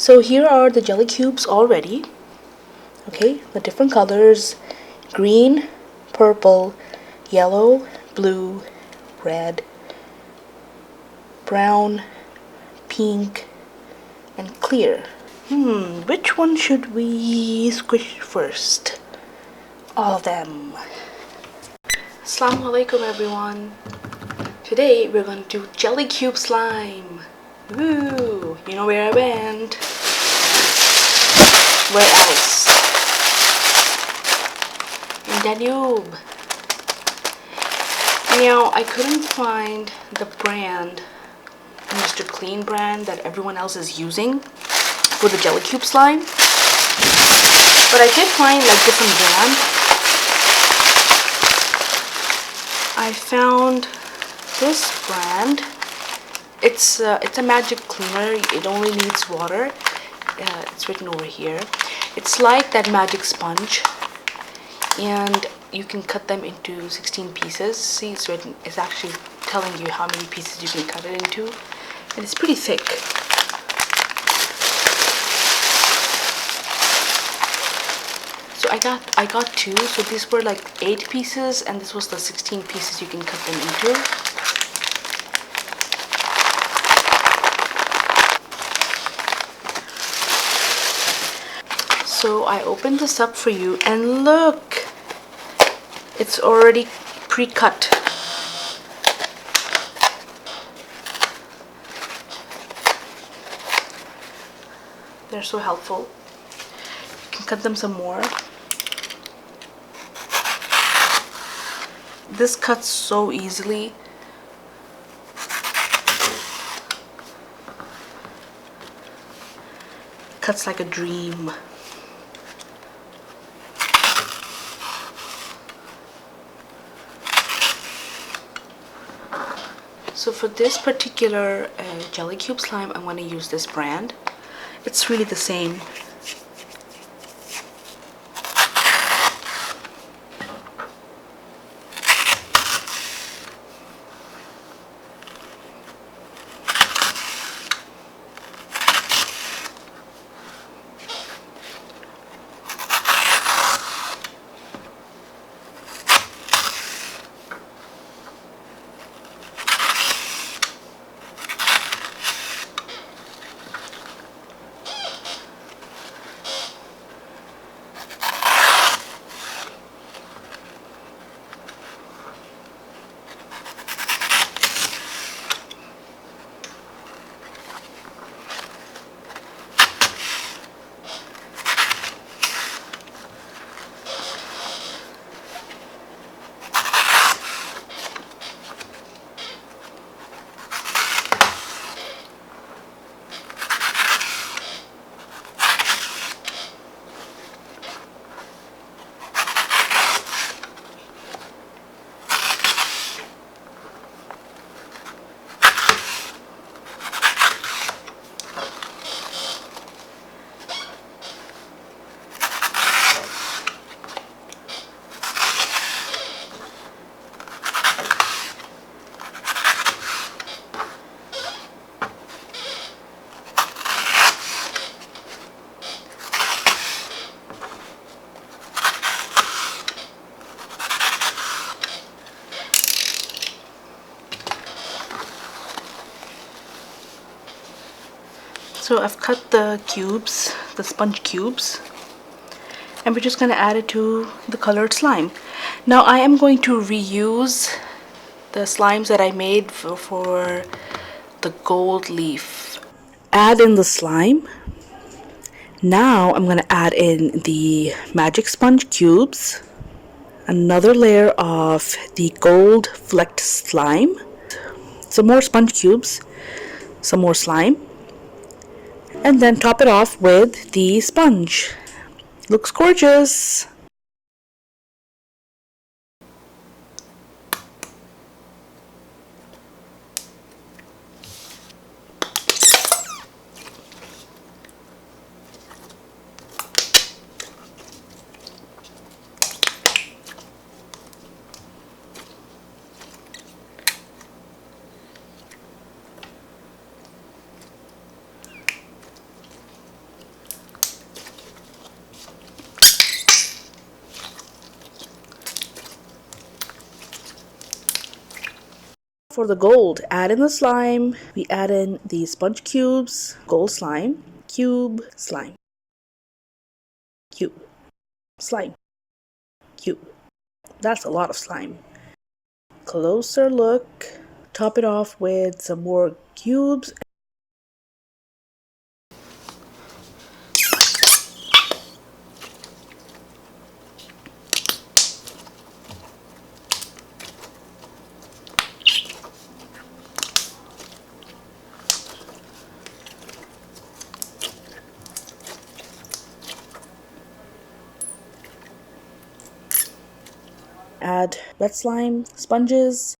So here are the jelly cubes already. Okay, the different colors: green, purple, yellow, blue, red, brown, pink, and clear. Which one should we squish first? All of them. Assalamu alaikum everyone. Today we're going to do jelly cube slime. Woo! You know where I went? Where else? In Danube. Now I couldn't find the brand, Mr. Clean brand that everyone else is using for the jelly cube slime, but I did find like different brand. I found this brand. It's a magic cleaner. It only needs water. It's written over here. It's like that magic sponge, and you can cut them into 16 pieces. See, it's written. It's actually telling you how many pieces you can cut it into, and it's pretty thick. So I got two. So these were like 8 pieces, and this was the 16 pieces you can cut them into. So I opened this up for you, and look, it's already pre-cut. They're so helpful. You can cut them some more. This cuts so easily. Cuts like a dream. So for this particular jelly cube slime, I'm going to use this brand. It's really the same. So I've cut the cubes, the sponge cubes, and we're just going to add it to the colored slime. Now I am going to reuse the slimes that I made for the gold leaf. Add in the slime. Now I'm going to add in the magic sponge cubes, another layer of the gold flecked slime, some more sponge cubes, some more slime, and then top it off with the sponge. Looks gorgeous. for the gold, add in the slime. We add in the sponge cubes, gold slime, cube, slime, cube, slime, cube. That's a lot of slime. Closer look. Top it off with some more cubes. Add wet slime, sponges,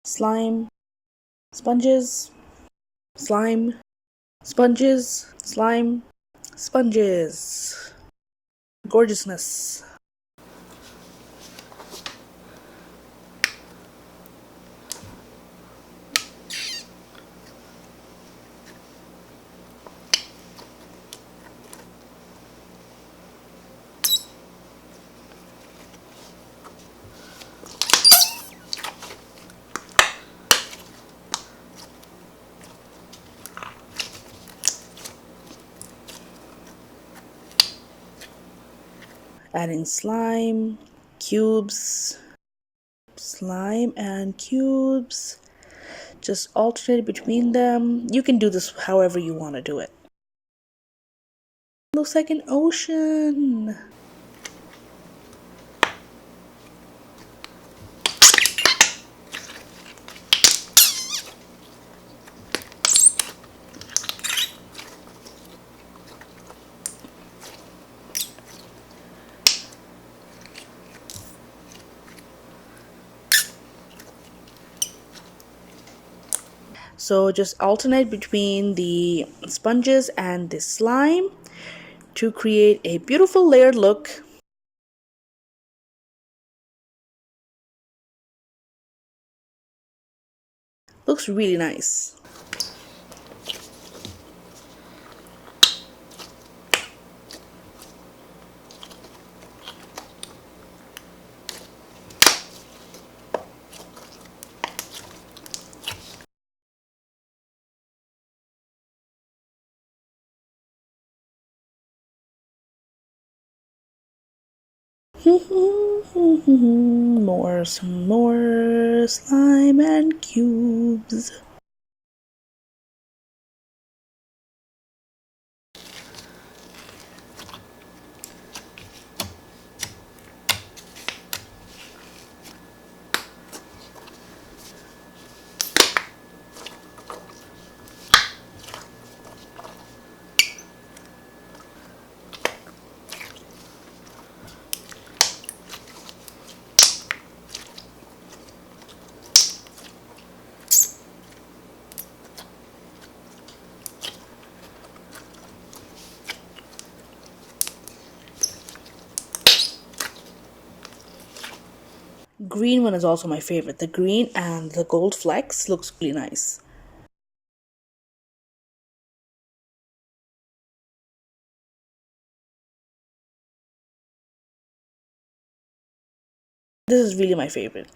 slime, sponges, slime, sponges, slime, sponges. Gorgeousness. Adding slime, cubes, slime and cubes. Just alternate between them. You can do this however you want to do it. Looks like an ocean. So just alternate between the sponges and the slime to create a beautiful layered look. Looks really nice. Some more slime and cubes. Green one is also my favorite. The green and the gold flecks looks really nice. This is really my favorite.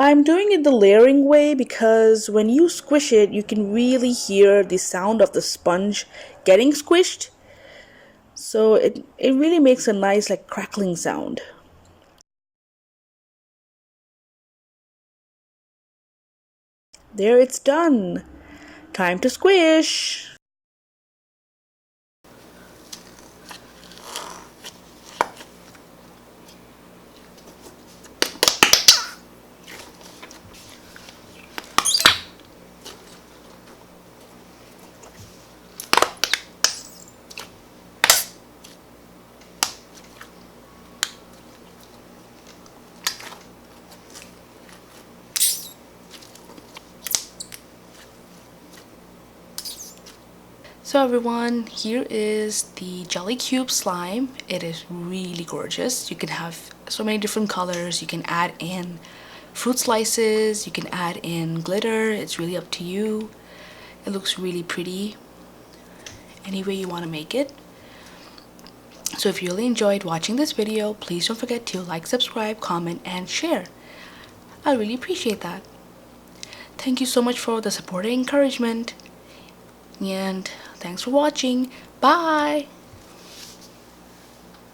I'm doing it the layering way because when you squish it, you can really hear the sound of the sponge getting squished. So it really makes a nice like crackling sound. There, it's done. Time to squish. So everyone, here is the jelly cube slime. It is really gorgeous. You can have so many different colors. You can add in fruit slices, you can add in glitter. It's really up to you. It looks really pretty any way you want to make it. So if you really enjoyed watching this video, please don't forget to like, subscribe, comment, and share. I really appreciate that. Thank you so much for the support and encouragement. And thanks for watching. Bye!